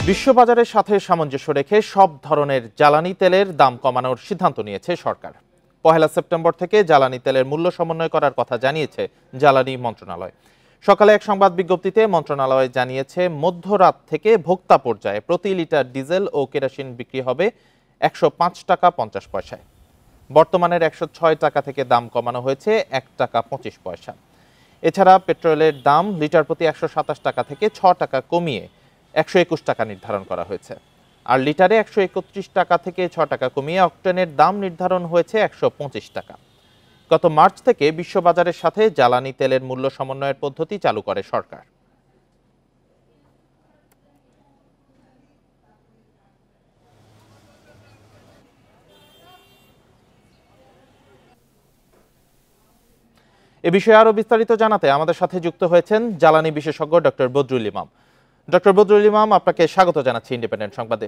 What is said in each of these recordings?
বিশ্ববাজারের সাথে সামঞ্জস্য রেখে সব ধরনের জ্বালানি তেলের দাম কমানোর সিদ্ধান্ত নিয়েছে সরকার। ১ সেপ্টেম্বর থেকে জ্বালানি তেলের মূল্য সমন্বয় করার কথা জানিয়েছে জ্বালানি মন্ত্রণালয়। সকালে এক সংবাদ বিজ্ঞপ্তিতে মন্ত্রণালয় জানিয়েছে, মধ্যরাত থেকে ভোক্তা পর্যায়ে প্রতি লিটার ডিজেল ও কেরোসিন বিক্রি হবে ১০৫ টাকা ৫০ পয়সায়। বর্তমানের ১০৬ টাকা থেকে দাম কমানো হয়েছে ১ টাকা ২৫ পয়সা। এছাড়া পেট্রোলের দাম লিটার প্রতি ১২৭ টাকা থেকে ৬ টাকা কমিয়ে ১২১ টাকা নির্ধারণ করা হয়েছে। আর লিটারে ১৩১ টাকা থেকে ৬ টাকা কমিয়ে অক্টেনের দাম নির্ধারণ হয়েছে ১২৫ টাকা। গত মার্চ থেকে বিশ্ববাজারের সাথে জ্বালানি তেলের মূল্য সমন্বয়ের পদ্ধতি চালু করে সরকার। এ বিষয়ে আরো বিস্তারিত জানাতে আমাদের সাথে যুক্ত হয়েছেন জ্বালানি বিশেষজ্ঞ ডক্টর বদরুল ইমাম। ডক্টর বদরুল ইমাম, আপনাকে স্বাগত জানাচ্ছি ইন্ডিপেন্ডেন্ট সংবাদে।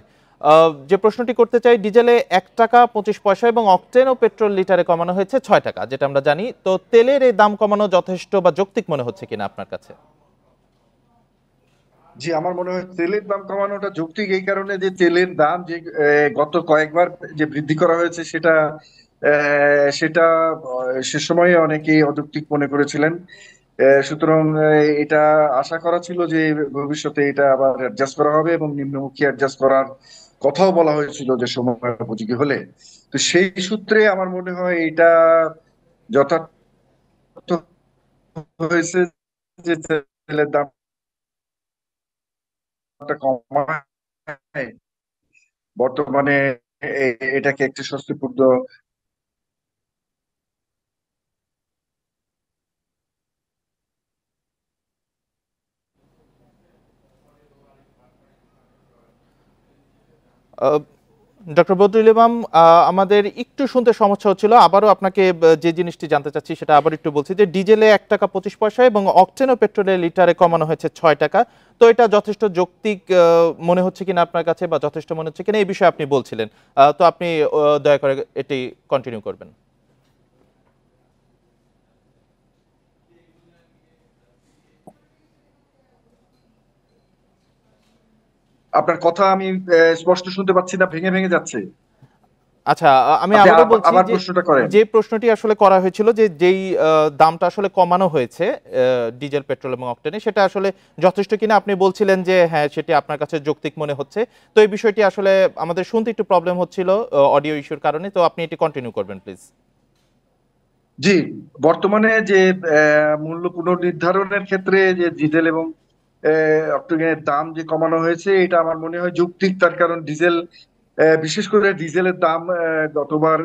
যে প্রশ্নটি করতে চাই, ডিজেলে ১ টাকা ২৫ পয়সা এবং অকটেন ও পেট্রোল লিটারে কমানো হয়েছে ৬ টাকা, যেটা আমরা জানি। তো তেলের এই দাম কমানো যথেষ্ট বা যৌক্তিক মনে হচ্ছে কিনা আপনার কাছে? জি, আমার মনে হয় তেলের দাম কমানোটা যৌক্তিক এই কারণে যে তেলের দাম যে গত কয়েকবার যে বৃদ্ধি করা হয়েছে সেটা সে সময়ে অনেকেই অযৌক্তিক মনে করেছিলেন। সুতরাং এটা আশা করা ছিল যে ভবিষ্যতে এটা আবার অ্যাডজাস্ট করা হবে এবং নিম্নমুখী অ্যাডজাস্ট করার কথাও বলা হয়েছিল যে সময় উপযোগী হলে। তো সেই সূত্রে আমার মনে হয় এটা যথার্থ হয়েছে যে তেলের দামটা কমায় বর্তমানে এটাকে একটি স্বস্তিপূর্ণ। ডক্টর বদরুল ইমাম, আমাদের একটু শুনতে সমস্যা হচ্ছিল। আবারও আপনাকে যে জিনিসটি জানতে চাচ্ছি সেটা আবার একটু বলছি, যে ডিজেলে ১ টাকা ২৫ পয়সা এবং অকটেন ও পেট্রোলের লিটারে কমানো হয়েছে ৬ টাকা। তো এটা যথেষ্ট যৌক্তিক মনে হচ্ছে কিনা আপনার কাছে, বা যথেষ্ট মনে হচ্ছে কিনা এই বিষয়ে আপনি বলছিলেন। তো আপনি দয়া করে এটি কন্টিনিউ করবেন। আপনার কথা আমি স্পষ্ট শুনতে পাচ্ছি না, ভেঙে ভেঙে যাচ্ছে। আচ্ছা, আমি আপনি আবারও বলছি আবার যে প্রশ্নটা করেন। যে প্রশ্নটি আসলে করা হয়েছিল, যে যেই দামটা আসলে কমানো হয়েছে ডিজেল, পেট্রোল এবং অকটেনে, সেটা আসলে যথেষ্ট কিনা আপনি বলছিলেন যে হ্যাঁ, সেটি আপনার কাছে যৌক্তিক মনে হচ্ছে। তো এই বিষয়টি আসলে আমাদের শুনতে একটু প্রবলেম হচ্ছিল অডিও ইস্যুর কারণে। তো আপনি এটি কন্টিনিউ করবেন প্লিজ। জি, বর্তমানে যে মূল্য পুনর্নির্ধারণের ক্ষেত্রে যে ডিজেল এবং অক্টেনের দাম যে কমানো হয়েছে এটা আমার মনে হয় যৌক্তিক। তার কারণ ডিজেল, বিশেষ করে ডিজেলের দাম গতবার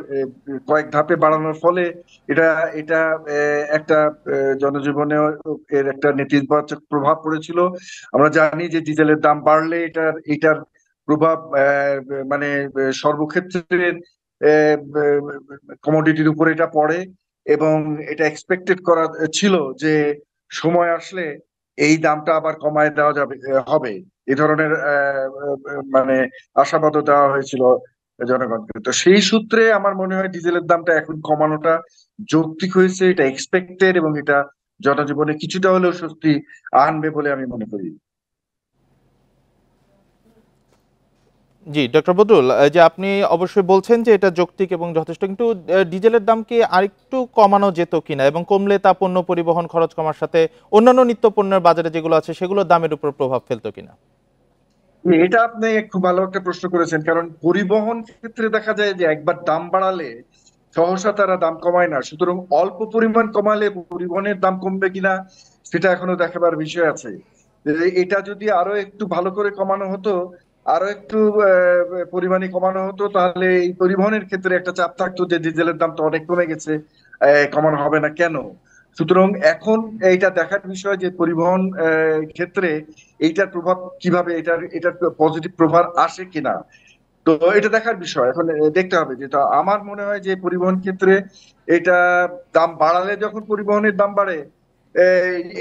কয়েক ধাপে বাড়ানোর ফলে এটা এটা একটা জনজীবনে এর একটা নেতিবাচক প্রভাব পড়েছিল। আমরা জানি যে ডিজেলের দাম বাড়লে এটার প্রভাব মানে সর্বক্ষেত্রে কমোডিটির উপরে এটা পড়ে এবং এটা এক্সপেক্টেড করা ছিল যে সময় আসলে এই দামটা আবার কমায় দেওয়া যাবে, হবে এই ধরনের মানে আশাবাদও দেওয়া হয়েছিল জনগণকে। তো সেই সূত্রে আমার মনে হয় ডিজেলের দামটা এখন কমানোটা যৌক্তিক হয়েছে, এটা এক্সপেক্টেড এবং এটা জনজীবনে কিছুটা হলেও স্বস্তি আনবে বলে আমি মনে করি। জি, ডক্টর বদরুল, যে আপনি অবশ্যই বলছেন যে এটা যৌক্তিক এবং যথেষ্ট, কিন্তু ডিজেলের দাম কি আরেকটু কমানো যেত কিনা, এবং কমলে তা পণ্য পরিবহন খরচ কমার সাথে অন্যান্য নিত্য পণ্যের বাজারে যেগুলো আছে সেগুলোর দামের উপর প্রভাব ফেলতো কিনা? এটা আপনি খুব ভালো একটা প্রশ্ন করেছেন, কারণ পরিবহন ক্ষেত্রে দেখা যায় যে একবার দাম বাড়ালে সহসা তারা দাম কমায় না। সুতরাং অল্প পরিমাণ কমালে পরিবহনের দাম কমবে কিনা সেটা এখনো দেখাবার বিষয় আছে। এটা যদি আরো একটু ভালো করে কমানো হতো, আরো একটু পরিমাণে কমানো হতো, তাহলে এই পরিবহনের ক্ষেত্রে একটা চাপ থাকতো যে ডিজেলের দাম তো অনেক কমে গেছে, কমানো হবে না কেন। সুতরাং এখন এইটা দেখার বিষয় যে পরিবহন ক্ষেত্রে এইটার প্রভাব কিভাবে, এটার পজিটিভ প্রভাব আসে কিনা। তো এটা দেখার বিষয়, এখন দেখতে হবে। যেটা আমার মনে হয় যে পরিবহন ক্ষেত্রে এটা দাম বাড়ালে যখন পরিবহনের দাম বাড়ে,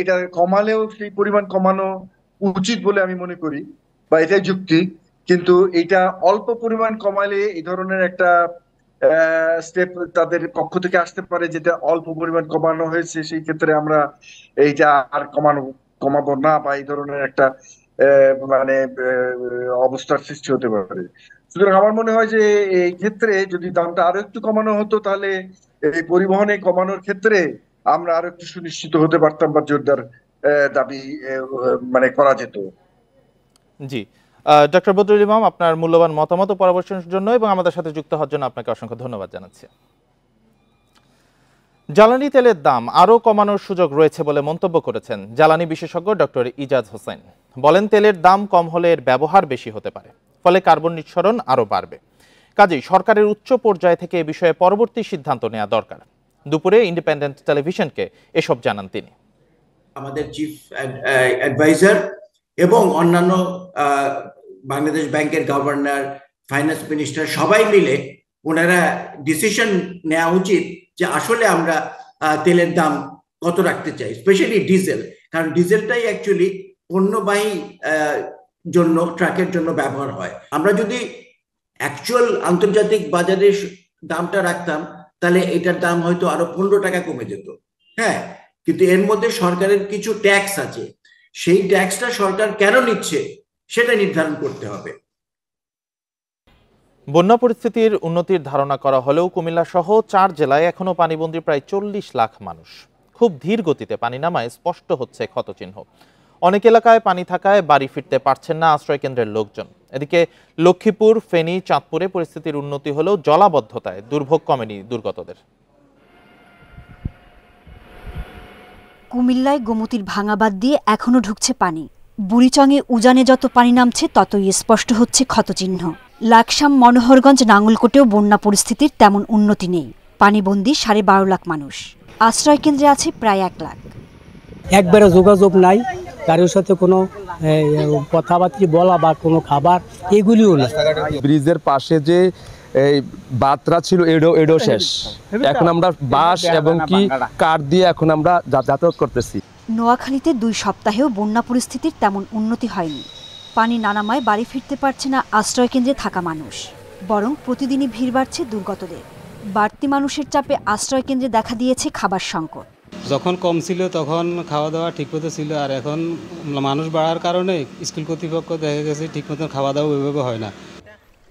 এটা কমালেও সেই পরিমাণ কমানো উচিত বলে আমি মনে করি, বা এটাই যুক্তি। কিন্তু এটা অল্প পরিমাণ কমালে এই ধরনের একটা স্টেপ তাদের পক্ষ থেকে আসতে পারে, যেটা অল্প পরিমাণ কমানো হয়েছে সেই ক্ষেত্রে আমরা এইটা আর কমাবো না, বা এই ধরনের একটা মানে অবস্থার সৃষ্টি হতে পারে। সুতরাং আমার মনে হয় যে এই ক্ষেত্রে যদি দামটা আরো একটু কমানো হতো, তাহলে এই পরিবহনে কমানোর ক্ষেত্রে আমরা আরো একটু সুনিশ্চিত হতে পারতাম বা জোরদার দাবি মানে করা যেত। জি, ডক্টর বদরুল ইমাম, আপনার মূল্যবান মতামত ও পরামর্শের জন্য এবং আমাদের সাথে যুক্ত হওয়ার জন্য আপনাকে অসংখ্য ধন্যবাদ জানাচ্ছি। জ্বালানি তেলের দাম আরও কমানোর সুযোগ রয়েছে বলে মন্তব্য করেছেন জ্বালানি বিশেষজ্ঞ ডক্টর ইজাজ হোসেন। বলেন, তেলের দাম কম হলে এর ব্যবহার বেশি হতে পারে, ফলে কার্বন নিঃসরণ আরও বাড়বে। কাজেই সরকারের উচ্চ পর্যায় থেকে এ বিষয়ে পরবর্তী সিদ্ধান্ত নেওয়া দরকার। দুপুরে ইন্ডিপেন্ডেন্ট টেলিভিশনকে এসব জানান তিনি। আমাদের চিফ অ্যাডভাইজার এবং অন্যান্য বাংলাদেশ ব্যাংকের গভর্নর, ফাইন্যান্স মিনিস্টার সবাই মিলে ওনারা ডিসিশন নেওয়া উচিত যে আসলে আমরা তেলের দাম কত রাখতে চাই, স্পেশালি ডিজেল, কারণ ডিজেলটাই অ্যাকচুয়ালি পণ্যবাহী জন্য, ট্রাকের জন্য ব্যবহার হয়। আমরা যদি অ্যাকচুয়াল আন্তর্জাতিক বাজারের দামটা রাখতাম তাহলে এটার দাম হয়তো আরো 15 টাকা কমে যেত। হ্যাঁ, কিন্তু এর মধ্যে সরকারের কিছু ট্যাক্স আছে, সেই ট্যাক্সটা সরকার কেন নিচ্ছে সেটা নির্ধারণ করতে হবে। বন্যা পরিস্থিতির উন্নতির ধারণা করা হলেও কুমিল্লা সহ 4 জেলায় এখনো পানিবন্দী প্রায় 40 লাখ মানুষ। খুব ধীর গতিতে পানি নামায় স্পষ্ট হচ্ছে ক্ষতচিহ্ন। অনেক এলাকায় পানি থাকায় বাড়ি ফিরতে পারছেন না আশ্রয় কেন্দ্রের লোকজন। এদিকে লক্ষ্মীপুর, ফেনী, চাঁদপুরে পরিস্থিতির উন্নতি হলেও জলাবদ্ধতায় দুর্ভোগ কমেনি দুর্গতদের। কুমিল্লায় গোমতীর ভাঙাবাদ দিয়ে এখনো ঢুকছে পানি। বুড়িচংয়ে উজানে যত পানি নামছে ততই স্পষ্ট হচ্ছে ক্ষতচিহ্ন। লাকসাম, মনোহরগঞ্জ, নাঙ্গলকোটেও বন্যা পরিস্থিতির তেমন উন্নতি নেই। পানিবন্দী 12.5 লাখ মানুষ। আশ্রয় কেন্দ্রে আছে প্রায় 1 লাখ। একবারে যোগাযোগ নাই, কারোর সাথে কোনো কথাবার্তা বলা বা কোনো খাবার এগুলিও না। ব্রিজের পাশে যে এই বাতরা ছিল এডো শেষ। এখন আমরা বাঁশ এবং কি কাঠ দিয়ে এখন আমরা যাতায়াত করতেছি। নোয়াখালীতে 2 সপ্তাহেও বন্যা পরিস্থিতির তেমন উন্নতি হয়নি। পানি না নামায় বাড়ি ফিরতে পারছে না আশ্রয় কেন্দ্রে থাকা মানুষ, বরং প্রতিদিনই ভিড় বাড়ছে দুর্গতদের। বাড়তি মানুষের চাপে আশ্রয় কেন্দ্রে দেখা দিয়েছে খাবার সংকট। যখন কম ছিল তখন খাওয়া দাওয়া ঠিকমতো ছিল, আর এখন মানুষ বাড়ার কারণে স্কুল কর্তৃপক্ষ দেখা গেছে ঠিকমতো খাওয়া দাওয়া ওইভাবে হয় না।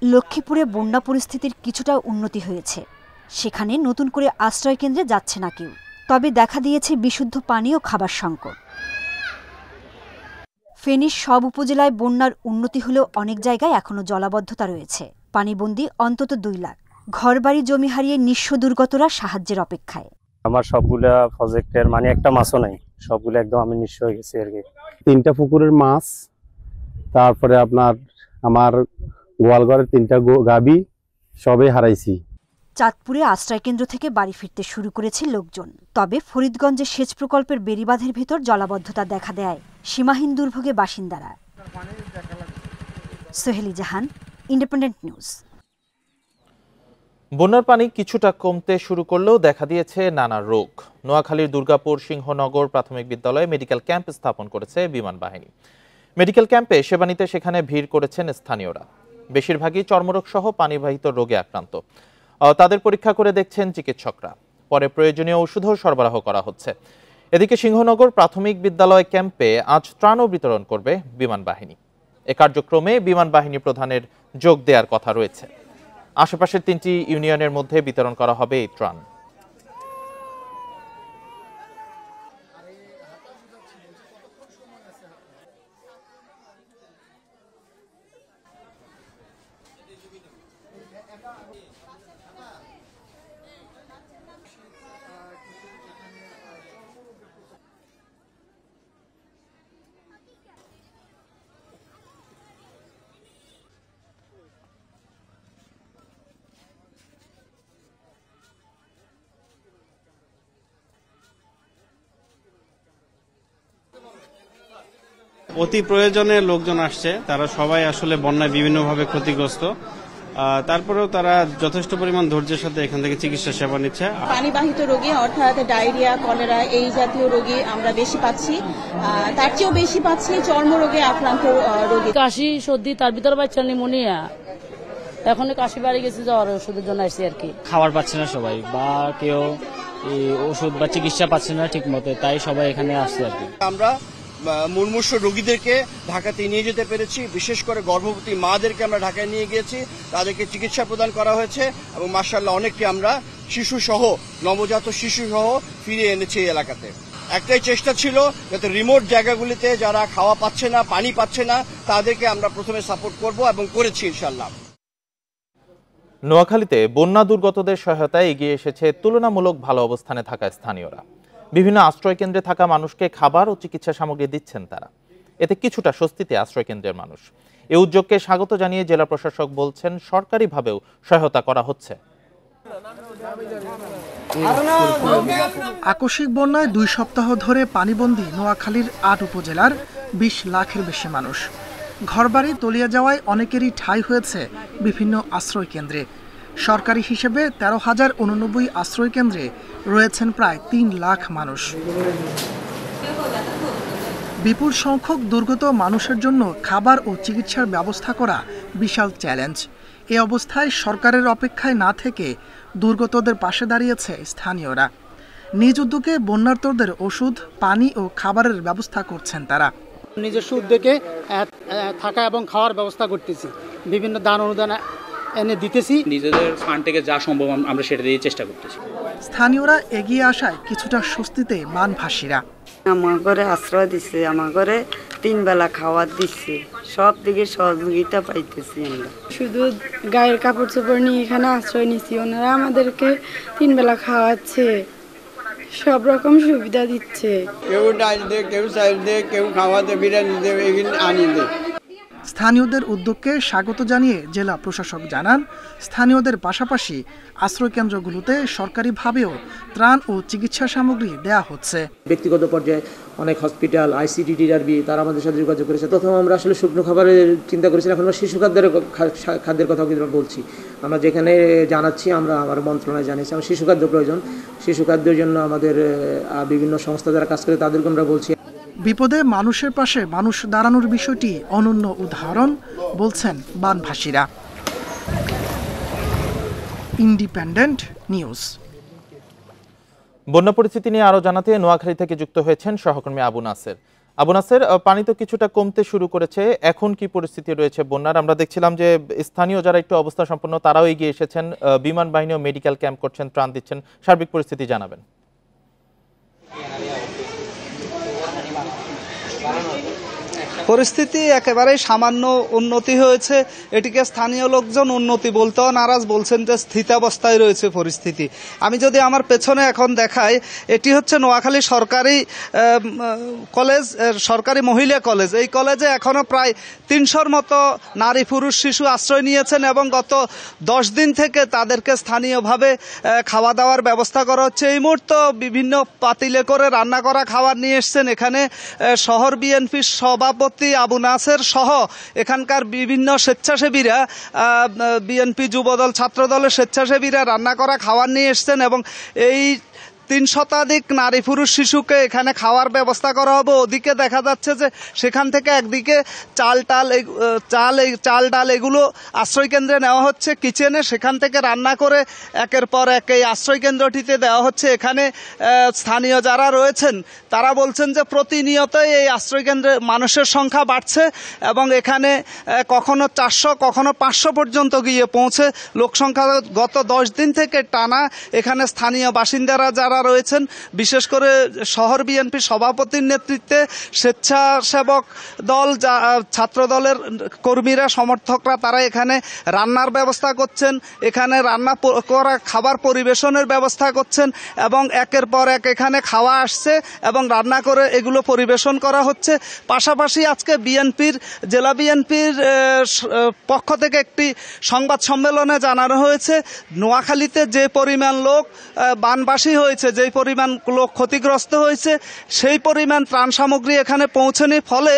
লক্ষ্মীপুরে বন্যা পরিস্থিতির কিছুটা উন্নতি হয়েছে। সেখানে নতুন করে আশ্রয় কেন্দ্রে যাচ্ছে না কেউ, তবে দেখা দিয়েছে বিশুদ্ধ পানি ও খাবার সংকট। ফেনীর সব উপজেলায় বন্যার উন্নতি হলেও অনেক জায়গায় এখনো জলাবদ্ধতা রয়েছে। পানিবন্দী অন্তত 2 লাখ। ঘরবাড়ি, জমি হারিয়ে নিঃস্ব দুর্গতরা সাহায্যের অপেক্ষায়। আমার সবগুলা প্রজেক্টের মানে একটা মাছও নাই, সবগুলো একদম আমি নিঃস্ব হয়ে গেছি আর কি। 3টা পুকুরের মাছ, তারপরে আপনার আমার গোয়ালঘরের 3টা গাবি সবই হারাইছি। চাঁদপুরে আশ্রয় কেন্দ্র থেকে বাড়ি ফিরতে শুরু করেছে লোকজন। তবে ফরিদগঞ্জে সেচ প্রকল্পের বেড়িবাঁধের ভেতর জলাবদ্ধতা দেখা দেয় সীমাহীন দুর্ভোগে বাসিন্দারা। সোহেলি জাহান, ইন্ডিপেন্ডেন্ট নিউজ। বন্যার পানি কিছুটা কমতে শুরু করলেও দেখা দিয়েছে নানা রোগ। নোয়াখালীর দুর্গাপুর সিংহনগর প্রাথমিক বিদ্যালয়ে মেডিকেল ক্যাম্প স্থাপন করেছে বিমান বাহিনী। মেডিকেল ক্যাম্পে সেবা নিতে সেখানে ভিড় করেছেন স্থানীয়রা। বেশিরভাগই চর্মরোগ সহ পানিবাহিত রোগে আক্রান্ত। তাদের পরীক্ষা করে দেখছেন চিকিৎসকরা। পরে প্রয়োজনীয় ওষুধও সরবরাহ করা হচ্ছে। এদিকে সিংহনগর প্রাথমিক বিদ্যালয় ক্যাম্পে আজ ত্রাণও বিতরণ করবে বিমান বাহিনী। এ কার্যক্রমে বিমান বাহিনী প্রধানের যোগ দেওয়ার কথা রয়েছে। আশেপাশের 3টি ইউনিয়নের মধ্যে বিতরণ করা হবে এই ত্রাণ। অতি প্রয়োজনে লোকজন আসছে, তারা সবাই আসলে বন্যায় বিভিন্নভাবে ক্ষতিগ্রস্ত। তারপরেও তারা যথেষ্ট পরিমাণ ধৈর্যের সাথে এখান থেকে চিকিৎসা সেবা নিচ্ছে। পানিবাহিত রোগী অর্থাৎ ডায়রিয়া, কলেরা এই জাতীয় রোগী আমরা বেশি পাচ্ছি। তার চেয়েও বেশি পাচ্ছি চর্মরোগে আক্রান্ত রোগী। কাশি, সর্দি, তার ভিতরে বাচ্চা নিউমোনিয়া। এখন কাশি বাড়ি গেছে, জ্বর ওষুধের জন্য আসছে আর কি। খাবার পাচ্ছে না সবাই, বা কেউ ওষুধ বা চিকিৎসা পাচ্ছে না ঠিক মতো, তাই সবাই এখানে আসছে আর কি। আমরা মুমূর্ষু রোগীদেরকে ঢাকাতে নিয়ে যেতে পেরেছি। বিশেষ করে গর্ভবতী মাদেরকে আমরা ঢাকায় নিয়ে গিয়েছি, তাদেরকে চিকিৎসা প্রদান করা হয়েছে এবং মাশাআল্লাহ অনেককে আমরা শিশুসহ নবজাত শিশুসহ ফিরিয়ে এনেছি এই এলাকাতে। একটাই চেষ্টা ছিল যাতে রিমোট জায়গাগুলিতে যারা খাওয়া পাচ্ছে না, পানি পাচ্ছে না, তাদেরকে আমরা প্রথমে সাপোর্ট করব এবং করেছি ইনশাআল্লাহ। নোয়াখালীতে বন্যা দুর্গতদের সহায়তায় এগিয়ে এসেছে তুলনামূলক ভালো অবস্থানে থাকা স্থানীয়রা। বিভিন্ন আশ্রয় কেন্দ্রে থাকা মানুষকে খাবার ও চিকিৎসা সামগ্রী দিচ্ছেন তারা। এতে কিছুটা স্বস্তিতে আশ্রয় কেন্দ্রের মানুষ। এই উদ্যোগকে স্বাগত জানিয়ে জেলা প্রশাসক বলছেন সরকারিভাবেও সহায়তা করা হচ্ছে। আকস্মিক বন্যায় 2 সপ্তাহ ধরে পানিবন্দী নোয়াখালীর 8 উপজেলার 20 লাখের বেশি মানুষ। ঘরবাড়ি তলিয়ে যাওয়ায় অনেকেরই ঠাঁই হয়েছে বিভিন্ন আশ্রয় কেন্দ্রে। সরকারি হিসেবে 13,089 আশ্রয় কেন্দ্রে রয়েছেন প্রায় 3 লাখ মানুষ। বিপুল সংখ্যক দুর্গত মানুষের জন্য খাবার ও চিকিৎসার ব্যবস্থা করা বিশাল চ্যালেঞ্জ। এ অবস্থায় সরকারের অপেক্ষায় না থেকে দুর্গতদের পাশে দাঁড়িয়েছে স্থানীয়রা। নিজ উদ্যোগে বন্যার্তদের ওষুধ, পানি ও খাবারের ব্যবস্থা করছেন তারা। নিজস্ব উদ্যোগে থাকা এবং খাওয়ার ব্যবস্থা করতেছি, বিভিন্ন দান অনুদান এনে দিতেছি। নিজেদের ফান্ড থেকে যা সম্ভব আমরা সেটা দিয়ে চেষ্টা করতেছি। স্থানীয়রা এগিয়ে আসায় কিছুটা স্বস্তিতে মানভাসীরা। আমার ঘরে আশ্রয় দিচ্ছে, আমার ঘরে 3 বেলা খাওয়ার দিচ্ছে, সব দিকে সহযোগিতা পাইতেছি আমরা। শুধু গায়ের কাপড় চোপড় নিয়ে এখানে আশ্রয় নিচ্ছি, ওনারা আমাদেরকে 3 বেলা খাওয়াচ্ছে, সব রকম সুবিধা দিচ্ছে। কেউ ডাল দেয়, কেউ চাল দেয়, কেউ খাওয়াতে বিরিয়ানি দেয়, এগুলো আনি দেয়। স্থানীয়দের উদ্যোগকে স্বাগত জানিয়ে জেলা প্রশাসক জানান, স্থানীয়দের পাশাপাশি আশ্রয়কেন্দ্রগুলোতে সরকারিভাবেও ত্রাণ ও চিকিৎসা সামগ্রী দেয়া হচ্ছে। ব্যক্তিগত পর্যায়ে অনেক হসপিটাল, আইসিডি, ডিআরবি তারা আমাদের সাথে যোগাযোগ করেছে। প্রথমে আমরা আসলে শুকনো খাবারের চিন্তা করেছিলাম, এখন আমরা শিশু খাদ্যের কথা বলছি। আমরা যেখানে জানাচ্ছি, আমরা আমার মন্ত্রণালয় জানিয়েছি আমার শিশু খাদ্য প্রয়োজন। শিশু খাদ্যের জন্য আমাদের বিভিন্ন সংস্থা যারা কাজ করে তাদেরকে আমরা বলছি। বিপদে মানুষের পাশে মানুষ দাঁড়ানোর বিষয়টি অনন্য উদাহরণ বলছেন বানভাসীরা। Independent news. বন্যা পরিস্থিতি নিয়ে আরো জানাতে নোয়াখালী থেকে যুক্ত হয়েছেন সহকর্মী আবু নাসের। আবু নাসের, পানি তো কিছুটা কমতে শুরু করেছে, এখন কি পরিস্থিতি রয়েছে বন্যার? আমরা দেখছিলাম যে স্থানীয় যারা একটু অবস্থা সম্পন্ন তারাও এগিয়ে এসেছেন, বিমান বাহিনীও মেডিকেল ক্যাম্প করছেন, ত্রাণ দিচ্ছেন। সার্বিক পরিস্থিতি জানাবেন। পরিস্থিতি একেবারেই সামান্য উন্নতি হয়েছে। এটিকে স্থানীয় লোকজন উন্নতি বলতেও নারাজ, বলছেন যে স্থিতাবস্থায় রয়েছে পরিস্থিতি। আমি যদি আমার পেছনে এখন দেখাই, এটি হচ্ছে নোয়াখালী সরকারি কলেজ, সরকারি মহিলা কলেজ। এই কলেজে এখনো প্রায় 300-র মতো নারী, পুরুষ, শিশু আশ্রয় নিয়েছেন এবং গত 10 দিন থেকে তাদেরকে স্থানীয়ভাবে খাওয়া দাওয়ার ব্যবস্থা করা হচ্ছে। এই মুহূর্তে বিভিন্ন পাতিলে করে রান্না করা খাবার নিয়ে এসছেন এখানে শহর বিএনপির সভাপতি আবু নাসের সহ এখানকার বিভিন্ন স্বেচ্ছাসেবীরা, বিএনপি যুবদল, ছাত্রদলের স্বেচ্ছাসেবীরা রান্না করা খাবার নিয়ে এসছেন এবং এই 3 শতাধিক নারী, পুরুষ, শিশুকে এখানে খাওয়ার ব্যবস্থা করা হবে। ওদিকে দেখা যাচ্ছে যে সেখান থেকে একদিকে চাল ডাল এগুলো আশ্রয় কেন্দ্রে নেওয়া হচ্ছে কিচেনে, সেখান থেকে রান্না করে একের পর এক এই আশ্রয় কেন্দ্রটিতে দেওয়া হচ্ছে। এখানে স্থানীয় যারা রয়েছেন তারা বলছেন যে প্রতিনিয়তই এই আশ্রয় কেন্দ্রে মানুষের সংখ্যা বাড়ছে এবং এখানে কখনো 400, কখনো 500 পর্যন্ত গিয়ে পৌঁছে লোক সংখ্যা। গত 10 দিন থেকে টানা এখানে স্থানীয় বাসিন্দারা যারা রয়েছেন, বিশেষ করে শহর বিএনপি সভাপতির নেতৃত্বে স্বেচ্ছাসেবক দল, ছাত্র দলের কর্মীরা, সমর্থকরা, তারা এখানে রান্নার ব্যবস্থা করছেন, এখানে রান্না করা খাবার পরিবেশনের ব্যবস্থা করছেন এবং একের পর এক এখানে খাওয়া আসছে এবং রান্না করে এগুলো পরিবেশন করা হচ্ছে। পাশাপাশি আজকে জেলা বিএনপির পক্ষ থেকে একটি সংবাদ সম্মেলনে জানানো হয়েছে, নোয়াখালীতে যে পরিমাণ লোক বানবাসী হয়েছে, যেই পরিমাণ লোক ক্ষতিগ্রস্ত হয়েছে, সেই পরিমাণ ত্রাণ সামগ্রী এখানে পৌঁছেনি। ফলে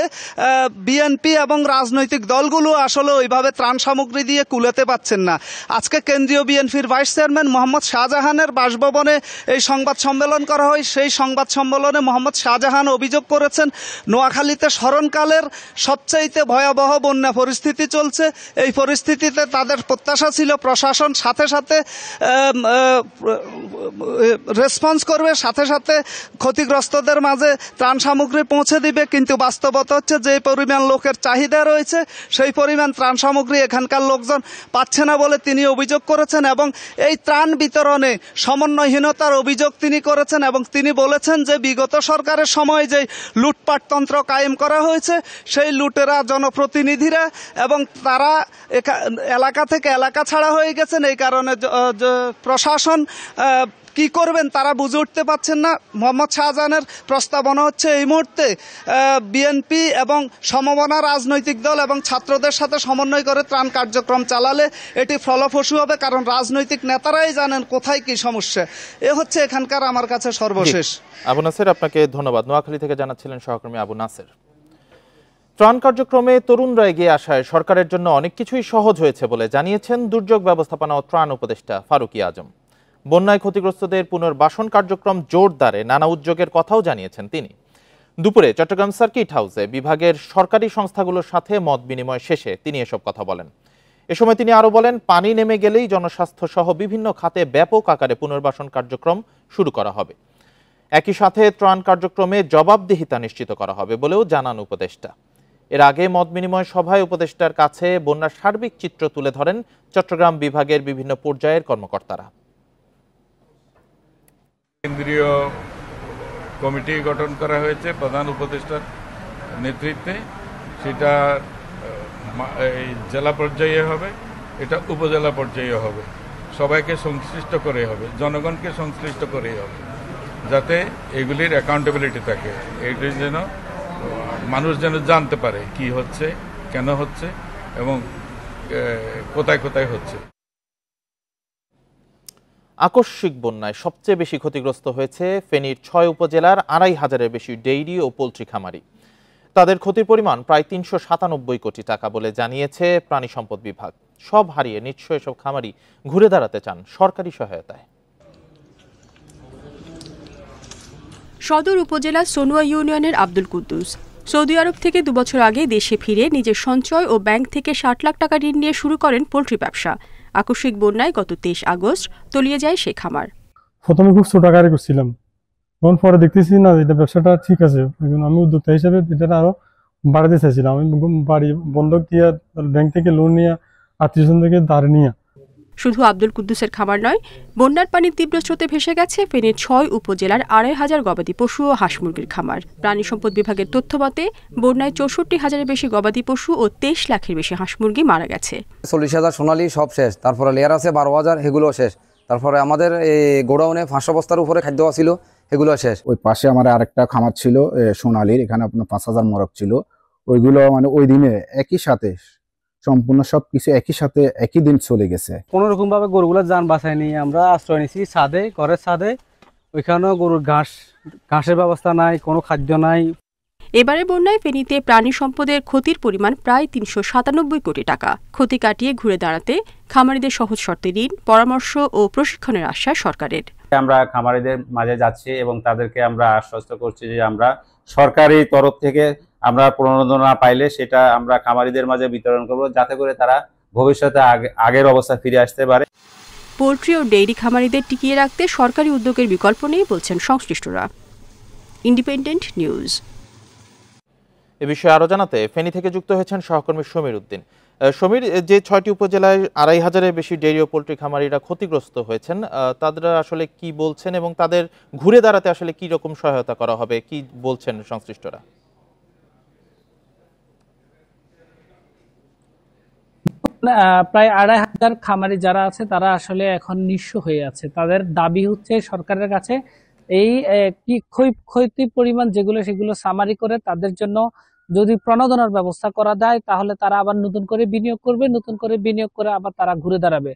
বিএনপি এবং রাজনৈতিক দলগুলো আসলে ওইভাবে ত্রাণ সামগ্রী দিয়ে কুলাতে পারছেন না। আজকে কেন্দ্রীয় বিএনপির ভাইস চেয়ারম্যান মোহাম্মদ শাহজাহানের বাসভবনে এই সংবাদ সম্মেলন করা হয়। সেই সংবাদ সম্মেলনে মোহাম্মদ শাহজাহান অভিযোগ করেছেন, নোয়াখালীতে স্মরণকালের সবচাইতে ভয়াবহ বন্যা পরিস্থিতি চলছে। এই পরিস্থিতিতে তাদের প্রত্যাশা ছিল প্রশাসন সাথে সাথে রেসপন্স করবে, সাথে সাথে ক্ষতিগ্রস্তদের মাঝে ত্রাণ সামগ্রী পৌঁছে দিবে, কিন্তু বাস্তবতা হচ্ছে যে পরিমাণ লোকের চাহিদা রয়েছে সেই পরিমাণ ত্রাণ সামগ্রী এখানকার লোকজন পাচ্ছে না বলে তিনি অভিযোগ করেছেন। এবং এই ত্রাণ বিতরণে সমন্বয়হীনতার অভিযোগ তিনি করেছেন এবং তিনি বলেছেন যে বিগত সরকারের সময় যে লুটপাটতন্ত্র কায়েম করা হয়েছে সেই লুটেরা জনপ্রতিনিধিরা এবং তারা এলাকা থেকে এলাকা ছাড়া হয়ে গেছেন। এই কারণে প্রশাসন কি করবেন তারা বুঝে উঠতে পারছেন না। মোহাম্মদ শাহজাহানের প্রস্তাবনা হচ্ছে এই মুহূর্তে বিএনপি এবং সমমনা রাজনৈতিক দল এবং ছাত্রদের সাথে সমন্বয় করে ত্রাণ কার্যক্রম চালালে এটি ফলপ্রসূ হবে, কারণ রাজনৈতিক নেতারাই জানেন কোথায় কি সমস্যা। এ হচ্ছে এখানকার আমার কাছে সর্বশেষ। আবু নাসের, আপনাকে ধন্যবাদ। নোয়াখালী থেকে জানাচ্ছিলেন সহকর্মী আবু নাসের। ত্রাণ কার্যক্রমে তরুণরা এগিয়ে আসায় সরকারের জন্য অনেক কিছুই সহজ হয়েছে বলে জানিয়েছেন দুর্যোগ ব্যবস্থাপনা ও ত্রাণ উপদেষ্টা ফারুকী আজম। বন্যায় ক্ষতিগ্রস্তদের পুনর্বাসন কার্যক্রম জোরদারে নানা উদ্যোগের কথাও জানিয়েছেন তিনি। দুপুরে চট্টগ্রাম সার্কিট হাউসে বিভাগের সরকারি সংস্থাগুলোর সাথে মত বিনিময় শেষে তিনি এসব কথা বলেন। এ সময় তিনি আরো বলেন, পানি নেমে গেলেই জনস্বাস্থ্য সহ বিভিন্ন খাতে ব্যাপক আকারে পুনর্বাসন কার্যক্রম শুরু করা হবে। একই সাথে ত্রাণ কার্যক্রমে জবাবদিহিতা নিশ্চিত করা হবে বলেও জানান উপদেষ্টা। এর আগে মত বিনিময় সভায় উপদেষ্টার কাছে বন্যার সার্বিক চিত্র তুলে ধরেন চট্টগ্রাম বিভাগের বিভিন্ন পর্যায়ের কর্মকর্তারা। কেন্দ্রীয় কমিটি গঠন করা হয়েছে প্রধান উপদেষ্টার নেতৃত্বে, সেটা জেলা পর্যায়ে হবে, এটা উপজেলা পর্যায়ে হবে, সবাইকে সংশ্লিষ্ট করে হবে, জনগণকে সংশ্লিষ্ট করেই হবে, যাতে এগুলির অ্যাকাউন্টেবিলিটি থাকে। এগুলির যেন মানুষ যেন জানতে পারে কি হচ্ছে, কেন হচ্ছে এবং কোথায় কোথায় হচ্ছে। আকস্মিক বন্যায় সবচেয়ে বেশি ক্ষতিগ্রস্ত হয়েছে ফেনীর ৬ উপজেলার ২৫০০-এর বেশি ডেইরি ও পোলট্রি খামারি। তাদের ক্ষতির পরিমাণ প্রায় ৩৯৭ কোটি টাকা বলে জানিয়েছে প্রাণী সম্পদ বিভাগ। সব হারিয়ে নিঃস্ব এসব খামারি ঘুরে দাঁড়াতে চান সরকারি সহায়তায়। সদর উপজেলার সোনুয়া ইউনিয়নের আব্দুল কুদ্দুস সৌদি আরব থেকে ২ বছর আগে দেশে ফিরে নিজের সঞ্চয় ও ব্যাংক থেকে ৬০ লাখ টাকা ঋণ নিয়ে শুরু করেন পোলট্রি ব্যবসা। আকস্মিক বন্যায় গত ২৩ আগস্ট তলিয়ে যায় সে খামার। প্রথমে খুব ছোট আকারে করছিলাম, তখন পরে দেখতেছি না এটা ব্যবসাটা ঠিক আছে, আমি উদ্যোক্তা হিসেবে এটা আরো বাড়াতে চাইছিলাম। আমি বাড়ি বন্ধক দিয়ে ব্যাংক থেকে লোন নিয়ে আত্মীয়স্বজন থেকে ধার নিয়ে। শুধু আব্দুল কুদ্দুসের খামার নয়, বন্যার পানির তীব্র স্রোতে ভেসে গেছে ফেনীর ৬ উপজেলার ২৫০০ গবাদি পশু ও হাঁস মুরগির খামার। প্রাণী সম্পদ বিভাগের তথ্য মতে বন্যায় ৬৪,০০০-এর বেশি গবাদি পশু ও ২৩ লাখের বেশি হাঁস মুরগি মারা গেছে। ৪০,০০০ সোনালী সব শেষ, তারপরে লেয়ার আছে ১২,০০০, এগুলো শেষ। তারপরে আমাদের এই গোডাউনে ৫০০ বস্তার উপরে খাদ্য ছিল, এগুলো শেষ। ওই পাশে আমার আরেকটা খামার ছিল সোনালীর, এখানে আপনার ৫,০০০ মোরগ ছিল। ওইগুলো মানে ওই দিনে একই সাথে সম্পূর্ণ সবকিছু একই সাথে একই দিন চলে গেছে। কোনো রকম ভাবে গরুগুলো যান বাঁচায় নিয়ে আমরা আশ্রয় নিয়েছি ছাদে, ঘরের ছাদে। ওইখানেও গরুর ঘাসের ব্যবস্থা নাই, কোনো খাদ্য নাই। এবারে বন্যায় ফেনীতে প্রাণী সম্পদের ক্ষতির পরিমাণ প্রায় ৩৯৭ কোটি টাকা। ক্ষতি কাটিয়ে ঘুরে দাঁড়াতে খামারিদের সহজ শর্তে ঋণ, পরামর্শ ও প্রশিক্ষণের আশ্বাস সরকারের। আমরা খামারিদের মাঝে যাচ্ছি এবং তাদেরকে আমরা আশ্বস্ত করছি যে আমরা সরকারি তরফ থেকে আমরা প্রণোদনা পাইলে সেটা আমরা খামারিদের মাঝে বিতরণ করব, যাতে করে তারা ভবিষ্যতে আগের অবস্থা ফিরে আসতে পারে। পোল্ট্রি ও ডেইরি খামারিদের টিকিয়ে রাখতে সরকারি উদ্যোগের বিকল্প নেই বলছেন সংশ্লিষ্টরা। Independent news. এ বিষয়ে আরো জানাতে ফেনী থেকে যুক্ত হয়েছেন সহকর্মী সমীর উদ্দিন। সমীর, যে ৬টি উপজেলায় ২৫০০-এর বেশি ডেইরি ও পোল্ট্রি খামারিরা ক্ষতিগ্রস্ত হয়েছেন, তারা আসলে কি বলছেন এবং তাদের ঘুরে দাঁড়াতে আসলে কি রকম সহায়তা করা হবে, কি বলছেন সংশ্লিষ্টরা? প্রায় ২৫০০ খামারি যারা আছে তারা আসলে এখন নিঃস্ব হয়ে আছে। তাদের দাবি হচ্ছে সরকারের কাছে এই কি ক্ষতি পরিমাণ যেগুলো সেগুলো সামারি করে তাদের জন্য যদি প্রণোদনার ব্যবস্থা করা যায় তাহলে তারা আবার নতুন করে বিনিয়োগ করবে, নতুন করে বিনিয়োগ করে আবার তারা ঘুরে দাঁড়াবে।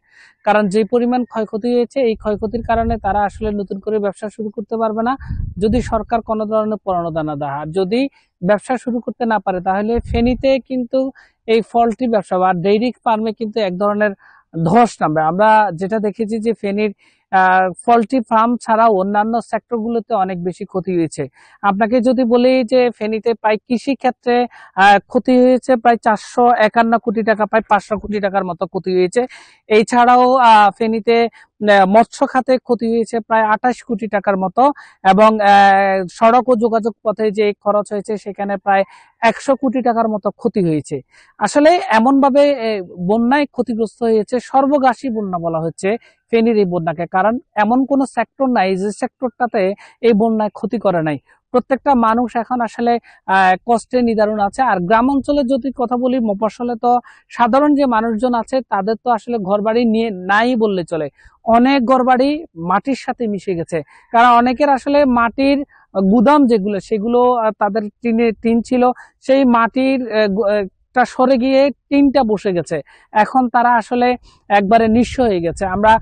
কারণ যে পরিমাণ ক্ষয়ক্ষতি হয়েছে এই ক্ষয়ক্ষতির কারণে তারা আসলে নতুন করে ব্যবসা শুরু করতে পারবে না যদি সরকার কোনো ধরনের প্রণোদনা দেয়। আর যদি ব্যবসা শুরু করতে না পারে তাহলে ফেনীতে কিন্তু এই পোল্ট্রি ব্যবসা বা ডেইরি ফার্মে কিন্তু এক ধরনের ধস নামবে। আমরা যেটা দেখেছি যে ফেনীর পোল্ট্রি ফার্ম ছাড়াও অন্যান্য সেক্টরগুলোতে অনেক বেশি ক্ষতি হয়েছে। আপনাকে যদি বলি যে ফেনীতে প্রায় কৃষি ক্ষেত্রে ক্ষতি হয়েছে প্রায় 451 কোটি টাকা, প্রায় 500 কোটি টাকার মতো ক্ষতি হয়েছে। এছাড়াও ফেনীতে মৎস্য খাতে ক্ষতি হয়েছে প্রায় 28 কোটি টাকার মতো, এবং সড়ক ও যোগাযোগ পথে যে খরচ হয়েছে সেখানে প্রায় 100 কোটি টাকার মতো ক্ষতি হয়েছে। আসলে এমন ভাবে বন্যায় ক্ষতিগ্রস্ত হয়েছে, সর্বগ্রাসী বন্যা বলা হচ্ছে ফেনীর এই বন্যাকে, কারণ এমন কোন সেক্টর নাই যে সেক্টরটাতে এই বন্যায় ক্ষতি করে নাই। প্রত্যেকটা মানুষ এখন আসলে কষ্টে নিদারুণ আছে। আর গ্রাম অঞ্চলে যদি কথা বলি, মফস্বলে তো সাধারণ যে মানুষজন আছে তাদের তো আসলে ঘরবাড়ি নিয়ে নাই বললে চলে। অনেক ঘরবাড়ি মাটির সাথে মিশে গেছে, কারণ অনেকের আসলে মাটির গুদাম যেগুলো সেগুলো তাদের টিন ছিল, সেই মাটির সরে গিয়ে টিনটা বসে গেছে। এখন তারা আসলে একবারে নিঃস্ব হয়ে গেছে। আমরা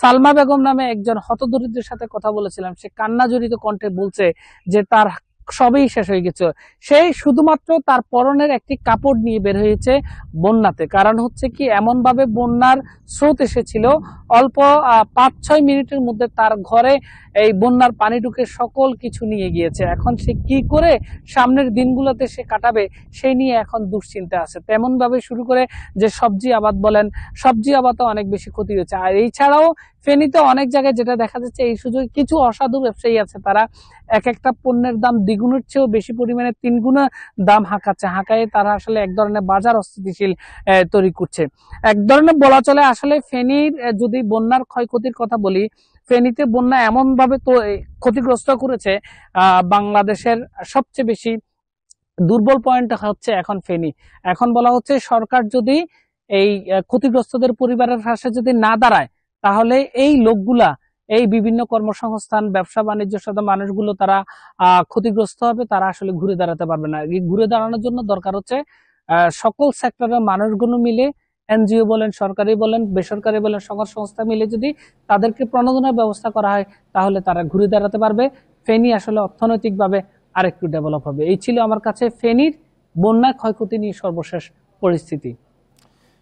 সালমা বেগম নামে একজন হতদরিদ্রের সাথে কথা বলেছিলাম, সে কান্না জড়িত কণ্ঠে বলছে যে তার সবই শেষ হয়ে গেছে। সেই শুধুমাত্র তার পরনের একটি কাপড় নিয়ে বের হয়েছে বন্যাতে। কারণ হচ্ছে কি, এমন ভাবে বন্যার স্রোত এসেছিল, অল্প 5-6 মিনিটের মধ্যে তার ঘরে এই বন্যার পানি ঢুকে সকল কিছু নিয়ে গিয়েছে। এখন সে কি করে সামনের দিনগুলোতে সে কাটাবে সেই নিয়ে এখন দুশ্চিন্তা আছে। তেমন ভাবে শুরু করে যে সবজি আবাদ বলেন, সবজি আবাদও অনেক বেশি ক্ষতি হয়েছে। আর এছাড়াও ফেনীতে অনেক জায়গায় যেটা দেখা যাচ্ছে, এই সুযোগে কিছু অসাধু ব্যবসায়ী আছে, তারা এক একটা পণ্যের দাম দ্বিগুণের চেয়েও বেশি পরিমাণে 3 গুণা দাম হাঁকায় তারা আসলে এক ধরনের বাজার অস্থিতিশীল তৈরি করছে। এক ধরনের বলা চলে আসলে ফেনীর যদি বন্যার ক্ষয়ক্ষতির কথা বলি, ফেনীতে বন্যা এমন ভাবে তো ক্ষতিগ্রস্ত করেছে, বাংলাদেশের সবচেয়ে বেশি দুর্বল পয়েন্ট হচ্ছে এখন ফেনী। এখন বলা হচ্ছে সরকার যদি এই ক্ষতিগ্রস্তদের পরিবারের পাশে যদি না দাঁড়ায়, তাহলে এই লোকগুলা এই বিভিন্ন কর্মসংস্থান, ব্যবসা বাণিজ্যের সাথে মানুষগুলো তারা ক্ষতিগ্রস্ত হবে, তারা আসলে ঘুরে দাঁড়াতে পারবে না। এই ঘুরে দাঁড়ানোর জন্য দরকার হচ্ছে সকল সেক্টরের মানুষগুলো মিলে, এনজিও বলেন, সরকারি বলেন, বেসরকারি বলেন, সকল সংস্থা মিলে যদি তাদেরকে প্রণোদনার ব্যবস্থা করা হয়, তাহলে তারা ঘুরে দাঁড়াতে পারবে। ফেনী আসলে অর্থনৈতিকভাবে আরেকটু ডেভেলপ হবে। এই ছিল আমার কাছে ফেনীর বন্যার ক্ষয়ক্ষতি নিয়ে সর্বশেষ পরিস্থিতি।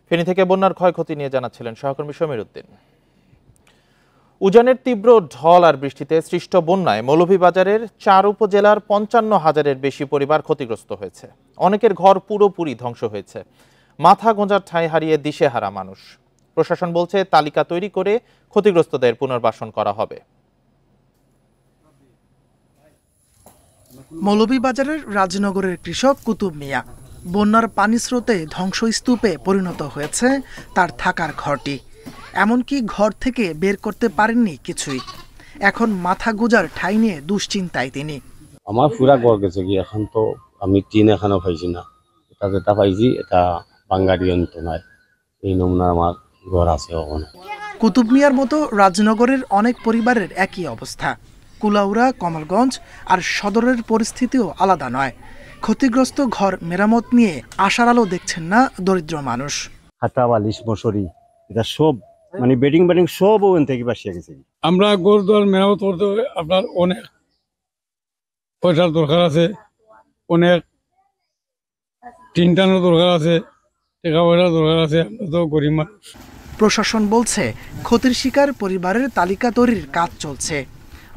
ফেনী থেকে বন্যার ক্ষয়ক্ষতি নিয়ে জানাচ্ছিলেন সহকর্মী সমীর উদ্দিন। উজানের তীব্র ঢল আর বৃষ্টিতে সৃষ্ট বন্যায় মৌলভীবাজারের 4 উপজেলার 55,000-এর বেশি পরিবার ক্ষতিগ্রস্ত হয়েছে। অনেকের ঘর পুরোপুরি ধ্বংস হয়েছে। মাথা গোঁজার ঠাঁই হারিয়ে দিশেহারা মানুষ। প্রশাসন বলছে তালিকা তৈরি করে ক্ষতিগ্রস্তদের পুনর্বাসন করা হবে। মৌলভীবাজারের রাজনগরের কৃষক কুতুব মিয়া, বন্যার পানি স্রোতে ধ্বংসস্তূপে পরিণত হয়েছে তার থাকার ঘরটি। এমনকি ঘর থেকে বের করতে পারেননি কিছুই। এখন মাথা গোজার ঠাঁই নিয়ে দুশ্চিন্তায় তিনি। আমার পুরা ঘর গেছে কি, এখন তো আমি টিন এখানে পাইছি না, এটা যেটা পাইছি এটা বাঙালি অন্ত নাই, এই নমুনা আমার ঘর আছে ওখানে। কুতুব মিয়ার মতো রাজনগরের অনেক পরিবারের একই অবস্থা। কুলাউড়া, কমলগঞ্জ আর সদরের পরিস্থিতিও আলাদা নয়। ক্ষতিগ্রস্ত ঘর মেরামত নিয়ে আশার আলো দেখছেন না দরিদ্র মানুষ। হাতা বালিশ মশারি এটা সব মানে বেডিং সব ওখান থেকে বাসিয়ে গেছে। আমরা ঘর দুয়ার মেরামত করতে আপনার অনেক পয়সার দরকার আছে, অনেক টিন টানোর দরকার আছে, টাকা পয়সার দরকার আছে। আমরা তো গরিব মানুষ। প্রশাসন বলছে ক্ষতির শিকার পরিবারের তালিকা তৈরির কাজ চলছে।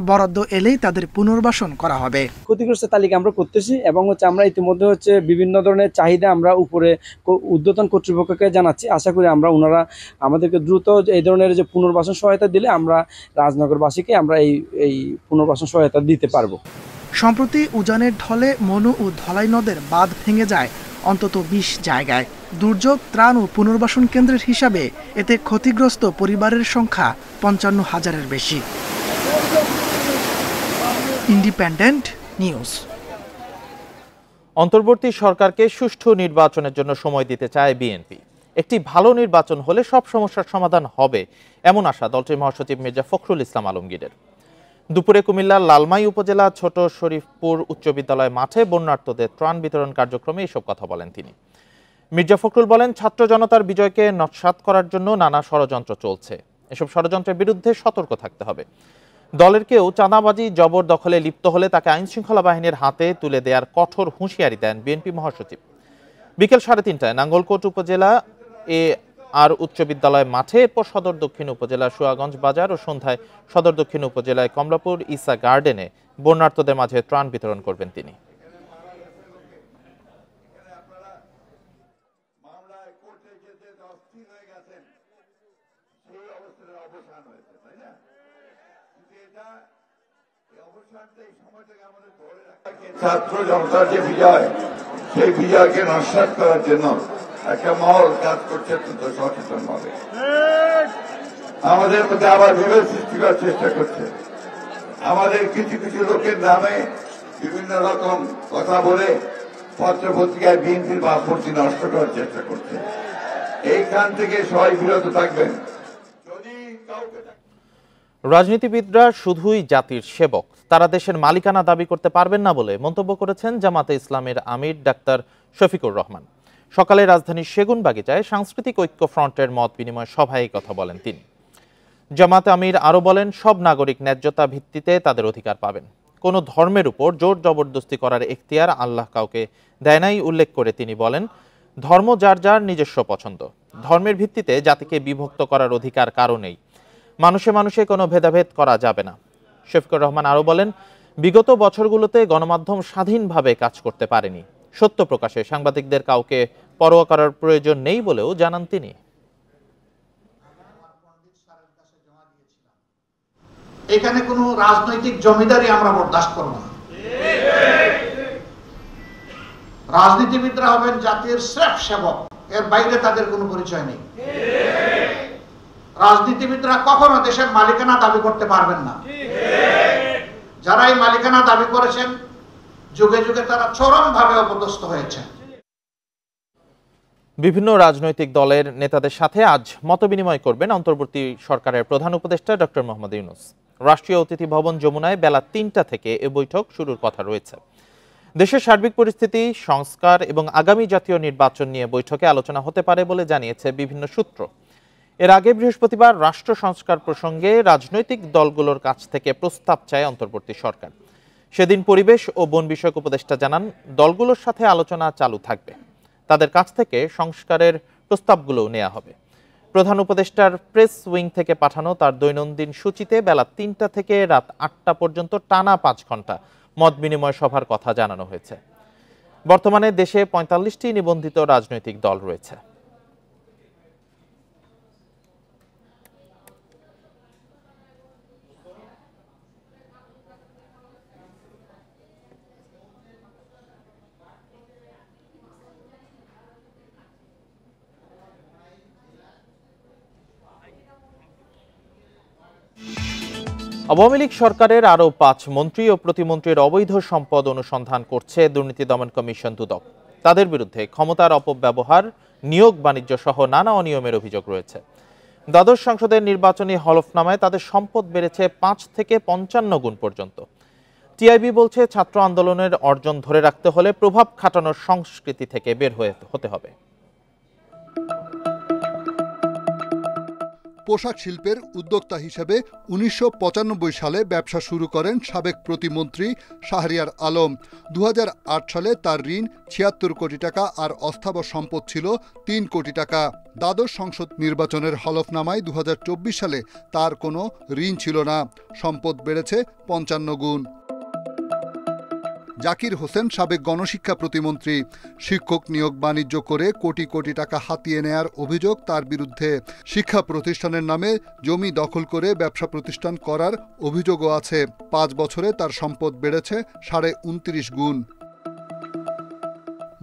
বরাদ্দ এলেই তাদের পুনর্বাসন করা হবে। ক্ষতিগ্রস্ত তালিকা আমরা করতেছি এবং আমরা ইতিমধ্যে বিভিন্ন ধরনের চাহিদা আমরা উপরে ঊর্ধ্বতন কর্তৃপক্ষকে জানাচ্ছি। আশা করি ওনারা আমাদেরকে দ্রুত এই ধরনের যে পুনর্বাসন সহায়তা দিলে আমরা রাজনগরবাসীকে আমরা এই পুনর্বাসন সহায়তা দিতে পারবো। সম্প্রতি উজানের ঢলে মনু ও ধলাই নদের বাঁধ ভেঙে যায় অন্তত 20 জায়গায়। দুর্যোগ ত্রাণ ও পুনর্বাসন কেন্দ্রের হিসাবে এতে ক্ষতিগ্রস্ত পরিবারের সংখ্যা 55,000-এর বেশি। Independent news. অন্তর্বর্তী সরকারকে সুষ্ঠু নির্বাচনের জন্য সময় দিতে চায় বিএনপি। একটি ভালো নির্বাচন হলে সব সমস্যার সমাধান হবে, এমন আশা দলটির মহাসচিব মির্জা ফখরুল ইসলাম আলমগীরের। দুপুরে কুমিল্লার লালমাই উপজেলা ছোট শরীফপুর উচ্চ বিদ্যালয় মাঠে বন্যার্তদের ত্রাণ বিতরণ কার্যক্রমে এসব কথা বলেন তিনি। মির্জা ফখরুল বলেন, ছাত্র জনতার বিজয়কে নস্যাৎ করার জন্য নানা ষড়যন্ত্র চলছে। এসব ষড়যন্ত্রের বিরুদ্ধে সতর্ক থাকতে হবে। দলের কেউ চাঁদাবাজি জবরদখলে লিপ্ত হলে তাকে আইনশৃঙ্খলা বাহিনীর হাতে তুলে দেওয়ার কঠোর হুঁশিয়ারি দেন বিএনপি মহাসচিব। বিকেল 3:30টায় নাঙ্গলকোট উপজেলা আর উচ্চ বিদ্যালয় মাঠে, এরপর সদর দক্ষিণ উপজেলার সুয়াগঞ্জ বাজার ও সন্ধ্যায় সদর দক্ষিণ উপজেলায় কমলাপুর ঈসা গার্ডেনে বন্যার্তদের মাঝে ত্রাণ বিতরণ করবেন তিনি। ছাত্র জনতার যে বিজয়, সেই বিজয়কে নস্যাৎ করার জন্য একটা মহল কাজ করছে অত্যন্ত সচেতন ভাবে। আমাদের মধ্যে আবার বিভেদ সৃষ্টি করার চেষ্টা করছে। আমাদের কিছু কিছু লোকের নামে বিভিন্ন রকম কথা বলে পত্র পত্রিকায় বিএনপির ভাবমূর্তি নষ্ট করার চেষ্টা করছে। এইখান থেকে সবাই বিরত থাকবেন। রাজনীতিবিদরা শুধুই জাতির সেবক, তারা দেশের মালিকানা দাবি করতে পারবেন না বলে মন্তব্য করেছেন জামাতে ইসলামের আমির ডাক্তার শফিকুর রহমান। সকালে রাজধানীর সেগুনবাগিচায় সাংস্কৃতিক ঐক্য ফ্রন্টের মত বিনিময় সভায় কথা বলেন তিনি। জামাতে আমির আরো বলেন, সব নাগরিক ন্যায্যতা ভিত্তিতে তাদের অধিকার পাবেন। কোনো ধর্মের উপর জোর জবরদস্তি করার এখতিয়ার আল্লাহ কাউকে দেয় নাই উল্লেখ করে তিনি বলেন, ধর্ম যার যার নিজস্ব পছন্দ, ধর্মের ভিত্তিতে জাতিকে বিভক্ত করার অধিকার কারো নেই। মানুষে মানুষে কোনো ভেদাভেদ করা যাবে না। শফিকুর রহমান আরো বলেন, বিগত বছরগুলোতে গণমাধ্যম স্বাধীনভাবে কাজ করতে পারেনি। সত্য প্রকাশে সাংবাদিকদের কাউকে পরোয়া করার প্রয়োজন নেই বলেও জানান তিনি। এখানে কোনো রাজনৈতিক জমিদারি আমরা বরদাস্ত করব না। রাজনীতিবিদরা হবেন জাতির স্রেফ সেবক, এর বাইরে তাদের কোনো পরিচয় নেই। রাজনীতিবিদরা কখনো দেশের মালিকানা দাবি করতে পারবেন না। যারা এই মালিকানা দাবি করেছেন, যুগে যুগে তারা চরমভাবে অপদস্থ হয়েছেন। বিভিন্ন রাজনৈতিক দলের নেতাদের সাথে আজ মতবিনিময় করবেন অন্তর্বর্তী সরকারের প্রধান উপদেষ্টা ডক্টর মোহাম্মদ ইউনূস। রাষ্ট্রীয় অতিথি ভবন যমুনায় বেলা ৩টা থেকে এ বৈঠক শুরুর কথা রয়েছে। দেশের সার্বিক পরিস্থিতি, সংস্কার এবং আগামী জাতীয় নির্বাচন নিয়ে বৈঠকে আলোচনা হতে পারে বলে জানিয়েছে বিভিন্ন সূত্র। এর আগে বৃহস্পতিবার রাষ্ট্র সংস্কার প্রসঙ্গে রাজনৈতিক দলগুলোর কাছ থেকে প্রস্তাব চায় অন্তর্বর্তী সরকার। সেদিন পরিবেশ ও বন বিষয়ক উপদেষ্টা জানান, দলগুলোর সাথে আলোচনা চালু থাকবে, তাদের কাছ থেকে সংস্কারের প্রস্তাবগুলো নেওয়া হবে। প্রধান উপদেষ্টার প্রেস উইং থেকে পাঠানো তার দৈনন্দিন সূচিতে বেলা ৩টা থেকে রাত ৮টা পর্যন্ত টানা ৫ ঘন্টা মত বিনিময় সভার কথা জানানো হয়েছে। বর্তমানে দেশে ৪৫টি নিবন্ধিত রাজনৈতিক দল রয়েছে। আওয়ামী লীগ সরকারের আরও ৫ মন্ত্রী ও প্রতিমন্ত্রীর অবৈধ সম্পদ অনুসন্ধান করছে দুর্নীতি দমন কমিশন দুদক। তাদের বিরুদ্ধে ক্ষমতার অপব্যবহার, নিয়োগ বাণিজ্য সহ নানা অনিয়মের অভিযোগ রয়েছে। দ্বাদশ সংসদের নির্বাচনী হলফনামায় তাদের সম্পদ বেড়েছে ৫ থেকে ৫৫ গুণ পর্যন্ত। টিআইবি বলছে, ছাত্র আন্দোলনের অর্জন ধরে রাখতে হলে প্রভাব খাটানোর সংস্কৃতি থেকে বের হতে হবে। পোশাক শিল্পের উদ্যোক্তা হিসেবে ১৯৯৫ সালে ব্যবসা শুরু করেন সাবেক প্রতিমন্ত্রী শাহরিয়ার আলম। ২০০৮ সালে তার ঋণ ৭৬ কোটি টাকা আর অস্থাবর সম্পদ ছিল ৩ কোটি টাকা। দ্বাদশ সংসদ নির্বাচনের হলফনামায় ২০২৪ সালে তার কোনো ঋণ ছিল না, সম্পদ বেড়েছে ৫৫ গুণ। জাকির হোসেন সাবেক গণশিক্ষা প্রতিমন্ত্রী, শিক্ষক নিয়োগ বাণিজ্য করে কোটি কোটি টাকা হাতিয়ে নেয়ার অভিযোগ তার বিরুদ্ধে। শিক্ষা প্রতিষ্ঠানের নামে জমি দখল করে ব্যবসা প্রতিষ্ঠান করার অভিযোগও আছে। ৫ বছরে তার সম্পদ বেড়েছে ২৯.৫ গুণ।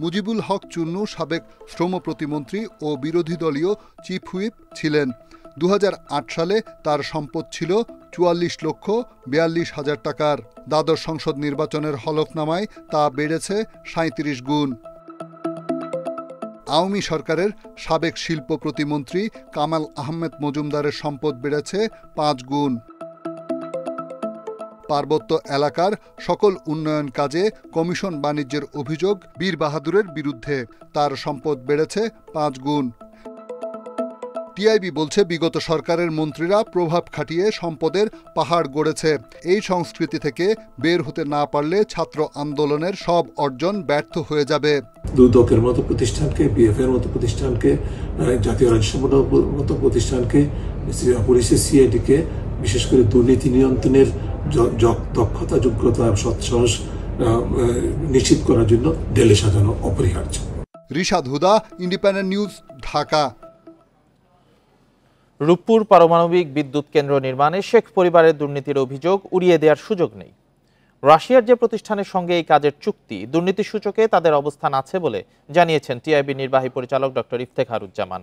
মুজিবুল হক চুন্নু সাবেক শ্রম প্রতিমন্ত্রী ও বিরোধী দলীয় চিফ হুইপ ছিলেন। ২০০৮ সালে তার সম্পদ ছিল ৪৪,৪২,০০০ টাকার। দ্বাদশ সংসদ নির্বাচনের হলফনামায় তা বেড়েছে ৩৭ গুণ। আওয়ামী সরকারের সাবেক শিল্প প্রতিমন্ত্রী কামাল আহমেদ মজুমদারের সম্পদ বেড়েছে ৫ গুণ। পার্বত্য এলাকার সকল উন্নয়ন কাজে কমিশন বাণিজ্যের অভিযোগ বীর বাহাদুরের বিরুদ্ধে, তার সম্পদ বেড়েছে ৫ গুণ। টিআইবি বলছে বিগত সরকারের মন্ত্রীরা প্রভাব খাটিয়ে সম্পদের পাহাড় গড়েছে। এই সংস্কৃতি থেকে বের হতে না পারলে ছাত্র আন্দোলনের সব অর্জন ব্যর্থ হয়ে যাবে। দুদকের মতো প্রতিষ্ঠানকে, বিএফ এর মতো প্রতিষ্ঠানকে, জাতীয় রাজস্বের মতো প্রতিষ্ঠানকে, পুলিশের সিআইডিকে বিশেষ করে দুর্নীতি নিয়ন্ত্রণের দক্ষতা, যোগ্যতা, সৎসাহস নিশ্চিত করার জন্য ঢেলে সাজানো অপরিহার্য। রিশাদ হুদা, ইন্ডিপেন্ডেন্ট নিউজ, ঢাকা। রূপপুর পারমাণবিক বিদ্যুৎ কেন্দ্র নির্মাণে শেখ পরিবারের দুর্নীতির অভিযোগ উড়িয়ে দেওয়ার সুযোগ নেই। রাশিয়ার যে প্রতিষ্ঠানের সঙ্গে এই কাজের চুক্তি, দুর্নীতি সূচকে তাদের অবস্থান আছে বলে জানিয়েছেন টিআইবি নির্বাহী পরিচালক ডক্টর ইফতেখারুজ্জামান।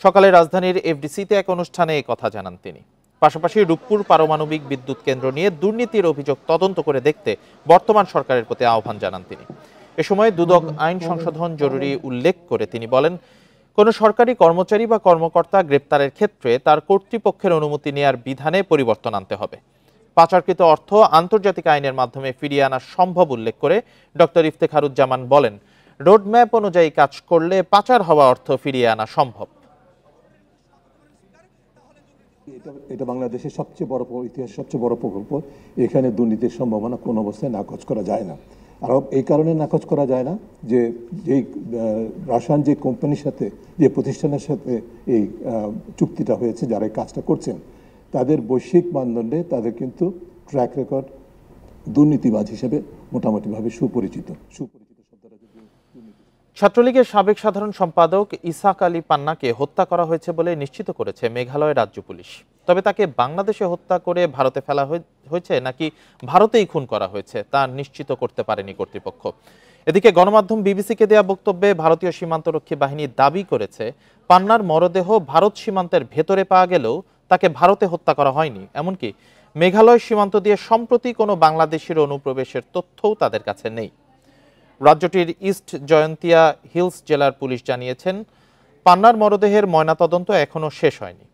সকালে রাজধানীর এফডিসিতে এক অনুষ্ঠানে এই কথা জানান তিনি। পাশাপাশি রূপপুর পারমাণবিক বিদ্যুৎ কেন্দ্র নিয়ে দুর্নীতির অভিযোগ তদন্ত করে দেখতে বর্তমান সরকারের প্রতি আহ্বান জানান তিনি। এ সময় দুদক আইন সংশোধন জরুরি উল্লেখ করে তিনি বলেন, কোনো সরকারি কর্মচারী বা কর্মকর্তা গ্রেপ্তারের ক্ষেত্রে তার কর্তৃপক্ষের অনুমতি নেওয়ার বিধানে পরিবর্তন আনতে হবে। পাচারকৃত অর্থ আন্তর্জাতিক আইনের মাধ্যমে ফিরিয়ে আনা সম্ভব উল্লেখ করে ডক্টর ইফতেখারুজ্জামান বলেন, রোডম্যাপ অনুযায়ী কাজ করলে পাচার হওয়া অর্থ ফিরিয়ে আনা সম্ভব। এটা বাংলাদেশের সবচেয়ে বড় ইতিহাসের সবচেয়ে বড় প্রকল্প। এখানে দুর্নীতির সম্ভাবনা কোনো অবস্থায় নাকচ করা যায় না। আর এই কারণে নাকচ করা যায় না যে যেই রাশিয়ান যে কোম্পানির সাথে, যে প্রতিষ্ঠানের সাথে এই চুক্তিটা হয়েছে, যারা এই কাজটা করছেন, তাদের বৈশ্বিক মানদণ্ডে তাদের কিন্তু ট্র্যাক রেকর্ড দুর্নীতিবাজ হিসেবে মোটামুটিভাবে সুপরিচিত। ছাত্রলীগের সাবেক সাধারণ সম্পাদক ইসাক আলী পান্নাকে হত্যা করা হয়েছে বলে নিশ্চিত করেছে মেঘালয় রাজ্য পুলিশ। তবে তাকে বাংলাদেশে হত্যা করে ভারতে ফেলা হয়েছে নাকি ভারতেই খুন করা হয়েছে তা নিশ্চিত করতে পারেনি কর্তৃপক্ষ। এদিকে গণমাধ্যম বিবিসিকে দেয়া বক্তব্যে ভারতীয় সীমান্তরক্ষী বাহিনী দাবি করেছে, পান্নার মরদেহ ভারত সীমান্তের ভেতরে পাওয়া গেলেও তাকে ভারতে হত্যা করা হয়নি। এমনকি মেঘালয় সীমান্ত দিয়ে সম্প্রতি কোনো বাংলাদেশের অনুপ্রবেশের তথ্যও তাদের কাছে নেই। রাজ্যটির ইস্ট জয়ন্তিয়া হিলস জেলার পুলিশ জানিয়েছেন, পান্নার মরদেহের ময়নাতদন্ত এখনও শেষ হয়নি।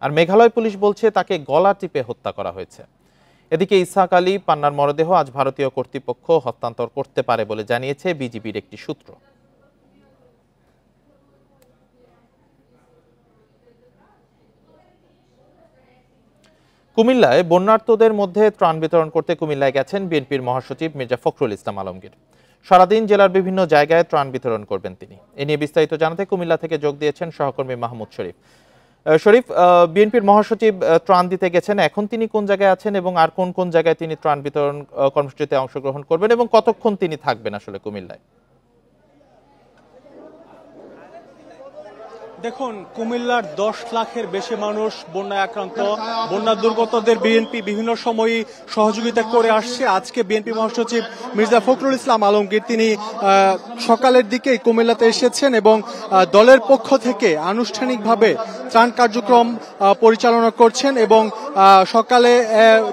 আর মেঘালয় পুলিশ বলছে তাকে গলা টিপে হত্যা করা হয়েছে। এদিকে ইসাক আলী পান্নার মরদেহ আজ ভারতীয় কর্তৃপক্ষ হস্তান্তর করতে পারে বলে জানিয়েছে বিজিবির একটি সূত্র। কুমিল্লায় বন্যার্তদের মধ্যে ত্রাণ বিতরণ করতে কুমিল্লায় গেছেন বিএনপির মহাসচিব মির্জা ফখরুল ইসলাম আলমগীর। সারাদিন জেলার বিভিন্ন জায়গায় ত্রাণ বিতরণ করবেন তিনি। এ নিয়ে বিস্তারিত জানাতে কুমিল্লা থেকে যোগ দিয়েছেন সহকর্মী মাহমুদ শরীফ। শরীফ, বিএনপির মহাসচিব ত্রাণ দিতে গেছেন, এখন তিনি কোন জায়গায় আছেন এবং আর কোন কোন জায়গায় তিনি ত্রাণ বিতরণ কর্মসূচিতে অংশগ্রহণ করবেন এবং কতক্ষণ তিনি থাকবেন আসলে কুমিল্লায়? দেখুন, কুমিল্লার 10 লাখের বেশি মানুষ বন্যায় আক্রান্ত। বন্যা দুর্গতদের বিএনপি বিভিন্ন সময়ই সহযোগিতা করে আসছে। আজকে বিএনপি মহাসচিব মির্জা ফখরুল ইসলাম আলমগীর তিনি সকালের দিকেই কুমিল্লাতে এসেছেন এবং দলের পক্ষ থেকে আনুষ্ঠানিকভাবে ত্রাণ কার্যক্রম পরিচালনা করছেন এবং সকালে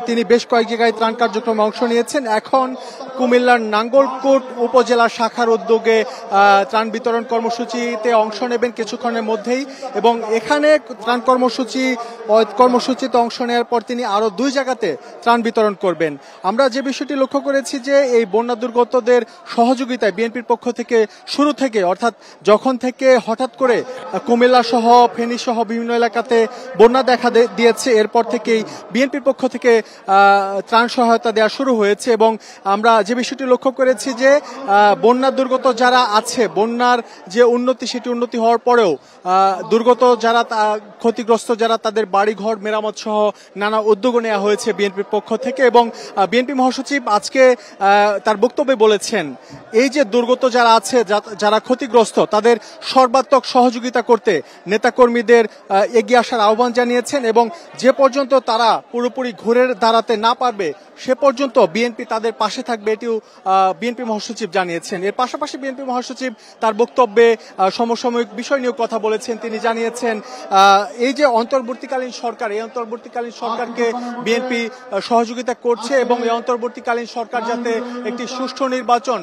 তিনি বেশ কয়েক জায়গায় ত্রাণ কার্যক্রমে অংশ নিয়েছেন। এখন কুমিল্লার নাঙ্গলকোট উপজেলা শাখার উদ্যোগে ত্রাণ বিতরণ কর্মসূচিতে অংশ নেবেন কিছুক্ষণের মধ্যেই এবং এখানে ত্রাণ কর্মসূচিতে অংশ নেওয়ার পর তিনি আরো 2 জায়গাতে ত্রাণ বিতরণ করবেন। আমরা যে বিষয়টি লক্ষ্য করেছি যে এই বন্যা দুর্গতদের সহযোগিতায় বিএনপির পক্ষ থেকে শুরু থেকে, অর্থাৎ যখন থেকে হঠাৎ করে কুমিল্লা সহ ফেনী সহ বিভিন্ন এলাকাতে বন্যা দেখা দিয়েছে, এরপর থেকেই বিএনপির পক্ষ থেকে ত্রাণ সহায়তা দেওয়া শুরু হয়েছে এবং আমরা যে বিষয়টি লক্ষ্য করেছি যে বন্যা দুর্গত যারা আছে, বন্যার যে উন্নতি সেটি উন্নতি হওয়ার পরেও দুর্গত যারা ক্ষতিগ্রস্ত যারা, তাদের বাড়িঘর মেরামত সহ নানা উদ্যোগ নেওয়া হয়েছে বিএনপির পক্ষ থেকে এবং বিএনপি মহাসচিব আজকে তার বক্তব্যে বলেছেন এই যে দুর্গত যারা আছে, যারা ক্ষতিগ্রস্ত, তাদের সর্বাত্মক সহযোগিতা করতে নেতাকর্মীদের এগিয়ে আসার আহ্বান জানিয়েছেন এবং যে পর্যন্ত তারা পুরোপুরি ঘুরে দাঁড়াতে না পারবে সে পর্যন্ত বিএনপি তাদের পাশে থাকবে, এটিও বিএনপি মহাসচিব জানিয়েছেন। এর পাশাপাশি বিএনপি মহাসচিব তার বক্তব্যে সমসাময়িক বিষয় নিয়ে কথা বলেছেন। তিনি জানিয়েছেন এই যে অন্তর্বর্তীকালীন সরকার, এই অন্তর্বর্তীকালীন সরকারকে বিএনপি সহযোগিতা করছে এবং এই অন্তর্বর্তীকালীন সরকার যাতে একটি সুষ্ঠু নির্বাচন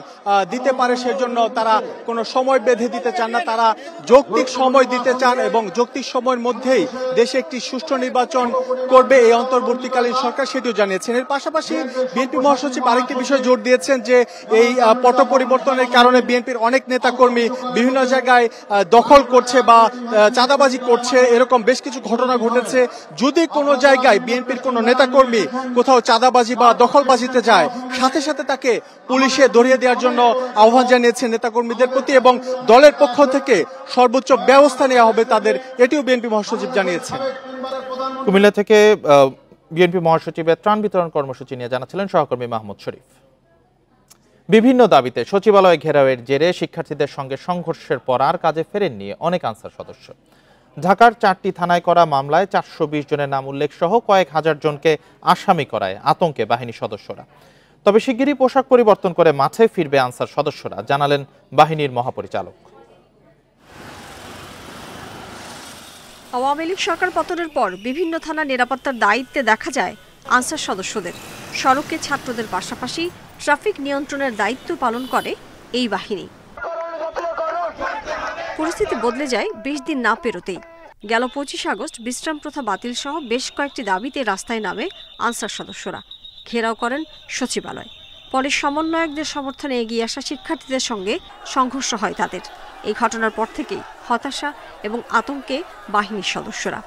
দিতে পারে সেজন্য তারা কোনো সময় বেঁধে দিতে চান না, তারা যৌক্তিক সময় দিতে চান এবং যৌক্তিক সময়ের মধ্যেই দেশে একটি সুষ্ঠু নির্বাচন করবে এই অন্তর্বর্তীকালীন সরকার, সেটিও জানিয়েছেন। এর পাশাপাশি বিএনপি মহাসচিব আরেকটি বিষয় জোর দিয়েছেন যে এই পট পরিবর্তনের কারণে বিএনপির অনেক নেতাকর্মী বিভিন্ন জায়গায় দখল করছে বা বা চাঁদাবাজি করছে, এরকম বেশ কিছু ঘটনা ঘটেছে। যদি কোনো জায়গায় বিএনপির কোনো নেতাকর্মী কোথাও চাঁদাবাজি বা দখলবাজিতে যায়, সাথে সাথে তাকে পুলিশে ধরিয়ে দেওয়ার জন্য আহ্বান জানিয়েছে নেতাকর্মীদের প্রতি, এবং দলের পক্ষ থেকে সর্বোচ্চ ব্যবস্থা নেওয়া হবে তাদের, এটিও বিএনপি মহাসচিব জানিয়েছেন। কুমিল্লা থেকে বিএনপি মহাসচিবের ত্রাণ বিতরণ কর্মসূচি নিয়ে জানাচ্ছিলেন সহকর্মী মাহমুদ শরীফ। বিভিন্ন দাবিতে সচিবালয় ঘেরাওয়ের জেরে শিক্ষার্থীদের সঙ্গে সংঘর্ষের পর আর কাজে ফেরেননি অনেক আনসার সদস্য। ঢাকার 4টি থানায় করা মামলায় 420 জনের নাম উল্লেখ সহ কয়েক হাজার জনকে আসামি করায় আতঙ্কে বাহিনী সদস্যরা। তবে শিগগিরই পোশাক পরিবর্তন করে মাঠে ফিরবে আনসার সদস্যরা, জানালেন বাহিনীর মহাপরিচালক। আওয়ামী লীগ সরকার পতনের পর বিভিন্ন থানা নিরাপত্তার দায়িত্বে দেখা যায় আনসার সদস্যদের। সড়কে ছাত্রদের পাশাপাশি ট্রাফিক নিয়ন্ত্রণের দায়িত্ব পালন করে এই বাহিনী। পরিস্থিতি বদলে যায় 20 দিন না পেরোতেই। গেল 25 আগস্ট বিশ্রাম প্রথা বাতিল সহ বেশ কয়েকটি দাবিতে রাস্তায় নামে আনসার সদস্যরা, ঘেরাও করেন সচিবালয়। পরে সমন্বয়কদের সমর্থনে এগিয়ে আসা শিক্ষার্থীদের সঙ্গে সংঘর্ষ হয় তাদের। এই ঘটনার পর থেকেই হতাশা এবং আতঙ্কে বাহিনীর সদস্যরা।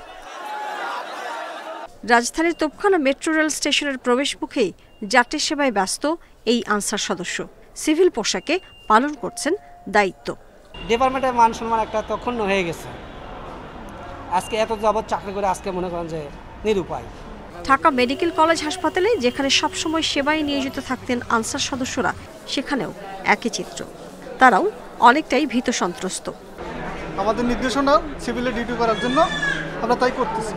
রাজধানীর তোপখানা মেট্রো রেল স্টেশনের প্রবেশ মুখেই যাত্রী সেবায় ব্যস্ত এই আনসার সদস্য সিভিল পোশাকে পালন করছেন দায়িত্ব। ডিপার্টমেন্টের মান সম্মান একটা তখন হয়ে গেছে। আজকে এত যাবত চাকরি করে আজকে মনে করেন যে নিরুপায়। ঢাকা মেডিকেল কলেজ হাসপাতালে যেখানে সবসময় সেবায় নিয়োজিত থাকতেন আনসার সদস্যরা, সেখানেও একই চিত্র। তারাও অনেকটাই ভীত সন্ত্রস্ত। আমাদের নির্দেশনা সিভিলে ডিউটি করার জন্য আমরা তাই করতেছি।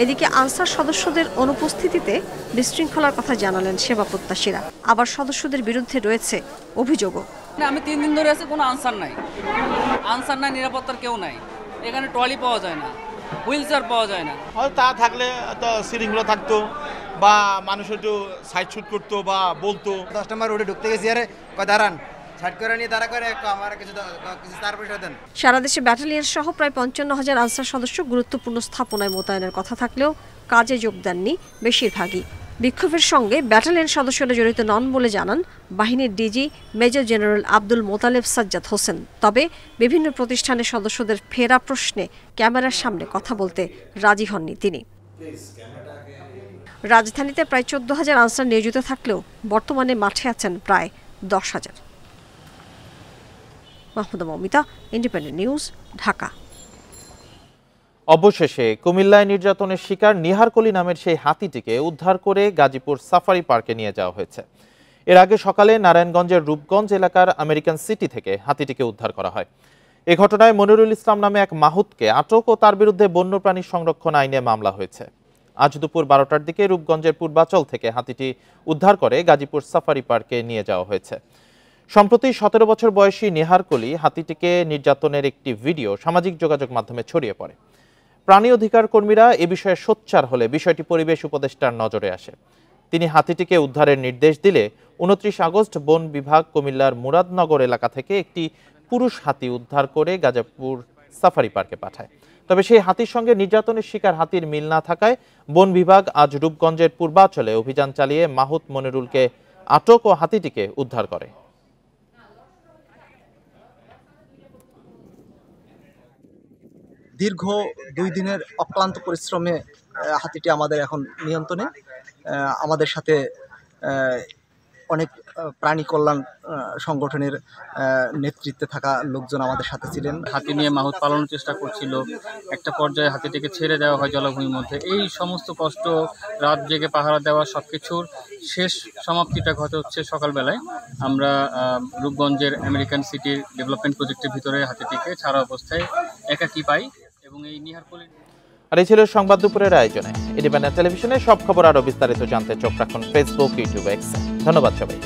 এদিকে আনসার সদস্যদের অনুপস্থিতিতে বিশৃঙ্খলার কথা জানালেন সেবা প্রত্যাশীরা। আবার সদস্যদের বিরুদ্ধে রয়েছে অভিযোগও। আমি 3 দিন ধরে আছি, কোনো আনসার নাই, নিরাপত্তার কেউ নাই। এখানে ট্রলি পাওয়া যায় না, হুইল চেয়ার পাওয়া যায় না। হয়তো তা থাকলে তো শৃঙ্খলা থাকতো, বা মানুষ একটু সাইড শুট করতো বা বলতো। 10 নম্বর রোডে ঢুকতে গেছি, আরে দাঁড়ান, সাইড করে নিয়ে দাঁড়া করে আমার কিছু তার পয়সা দেন। সারা দেশে ব্যাটালিয়ন সহ প্রায় 55,000 আনসার সদস্য গুরুত্বপূর্ণ স্থাপনায় মোতায়েনের কথা থাকলেও কাজে যোগ দেননি বেশিরভাগই। বিক্ষোভের সঙ্গে ব্যাটালিয়ন সদস্যরা জড়িত নন বলে জানান বাহিনীর DG major general Abdul Motaleb Sajjad Hossain. তবে বিভিন্ন প্রতিষ্ঠানের সদস্যদের ফেরা প্রশ্নে ক্যামেরার সামনে কথা বলতে রাজি হননি তিনি। রাজধানীতে প্রায় 14,000 আনসার নিয়োজিত থাকলেও বর্তমানে মাঠে আছেন প্রায় 10,000। Mahmuda Momita, independent news, Dhaka. অবশেষে কুমিল্লায় নির্যাতনের শিকার নিহারকলি নামের সেই হাতিটিকে উদ্ধার করে গাজীপুর সাফারি পার্কে নিয়ে যাওয়া হয়েছে। এর আগে সকালে নারায়ণগঞ্জের রূপগঞ্জ এলাকার আমেরিকান সিটি থেকে হাতিটিকে উদ্ধার করা হয়। এ ঘটনায় মনিরুল ইসলাম নামে এক মাহুতকে আটক ও তার বিরুদ্ধে বন্যপ্রাণী সংরক্ষণ আইনে মামলা হয়েছে। আজ দুপুর 12টার দিকে রূপগঞ্জের পূর্বাচল থেকে হাতিটি উদ্ধার করে গাজীপুর সাফারি পার্কে নিয়ে যাওয়া হয়েছে। সম্প্রতি 17 বছর বয়সী নিহারকলি হাতিটিকে নির্যাতনের একটি ভিডিও সামাজিক যোগাযোগ মাধ্যমে ছড়িয়ে পড়ে। প্রাণী অধিকার কর্মীরা এ বিষয়ে সোচ্চার হলে বিষয়টি পরিবেশ উপদেষ্টার নজরে আসে। তিনি হাতিটিকে উদ্ধারের নির্দেশ দিলে 29 আগস্ট বন বিভাগ কুমিল্লার মুরাদনগর এলাকা থেকে একটি পুরুষ হাতি উদ্ধার করে গাজীপুর সাফারি পার্কে পাঠায়। তবে সেই হাতির সঙ্গে নির্যাতনের শিকার হাতির মিল না থাকায় বন বিভাগ আজ রূপগঞ্জের পূর্বাচলে অভিযান চালিয়ে মাহুত মনিরুলকে আটক ও হাতিটিকে উদ্ধার করে। দীর্ঘ 2 দিনের অক্লান্ত পরিশ্রমে হাতিটি আমাদের এখন নিয়ন্ত্রণে। আমাদের সাথে অনেক প্রাণী কল্যাণ সংগঠনের নেতৃত্বে থাকা লোকজন আমাদের সাথে ছিলেন। হাতি নিয়ে মাহুত পালানোর চেষ্টা করছিল, একটা পর্যায়ে হাতিটিকে ছেড়ে দেওয়া হয় জলাভূমির মধ্যে। এই সমস্ত কষ্ট, রাত জেগে পাহারা দেওয়া, সব কিছুর শেষ সমাপ্তিটা ঘটে হচ্ছে সকালবেলায়। আমরা রূপগঞ্জের আমেরিকান সিটির ডেভেলপমেন্ট প্রজেক্টের ভিতরে হাতিটিকে ছাড়া অবস্থায় একাকী পাই। এবং এই নিহারকলি আর এই ছিল সংবাদ দুপুরের আয়োজনে। ইন্ডিপেন্ডেন্ট টেলিভিশনে সব খবর আরো বিস্তারিত জানতে চোখ রাখুন ফেসবুক, ইউটিউব, এক্স। ধন্যবাদ সবাই।